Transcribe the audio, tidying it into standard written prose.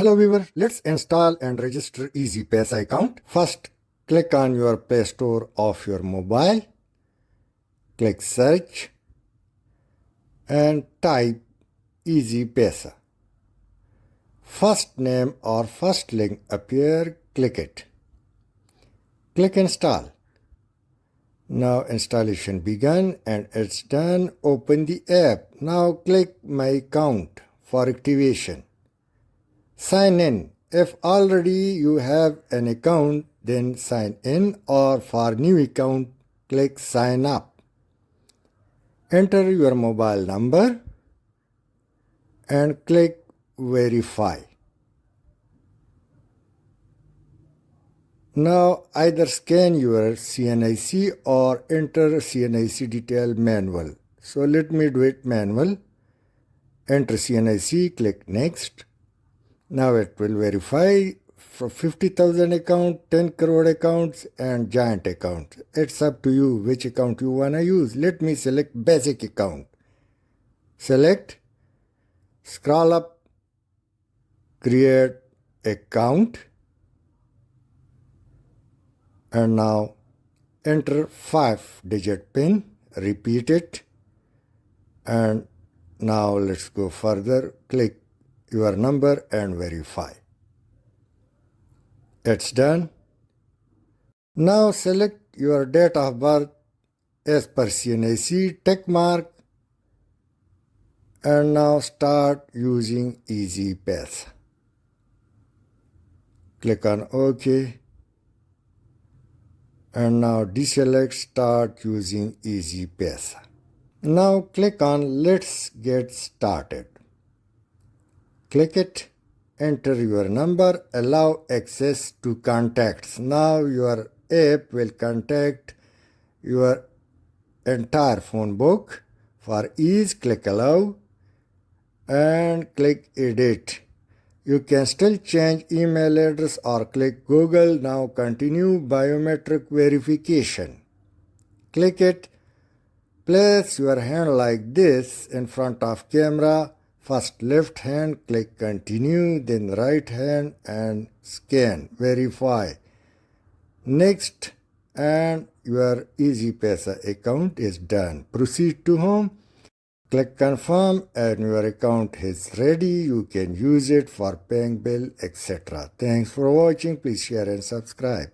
Hello viewer, let's install and register Easypaisa account. First, click on your Play Store of your mobile. Click search and type Easypaisa. First name or first link appear, click it. Click install. Now installation begun and it's done. Open the app. Now click my account for activation. Sign in. If already you have an account, then sign in, or for new account, click sign up. Enter your mobile number and click verify. Now either scan your CNIC or enter CNIC detail manual. So let me do it manual. Enter CNIC, click next. Now it will verify for 50,000 account, 10 crore accounts and giant account. It's up to you which account you want to use. Let me select basic account. Select, scroll up, create account, and now enter 5-digit PIN, repeat it, and now let's go further. Click your number and verify. It's done. Now select your date of birth as per CNIC, tick mark, and now start using Easypaisa. Click on OK. And now deselect start using Easypaisa. Now click on Let's Get Started. Click it, enter your number, allow access to contacts. Now your app will contact your entire phone book. For ease, click allow and click edit. You can still change email address or click Google. Now continue biometric verification. Click it. Place your hand like this in front of camera. First left hand, click continue, then right hand and scan, verify. Next, and your Easypaisa account is done. Proceed to home. Click confirm and your account is ready. You can use it for paying bill, etc. Thanks for watching. Please share and subscribe.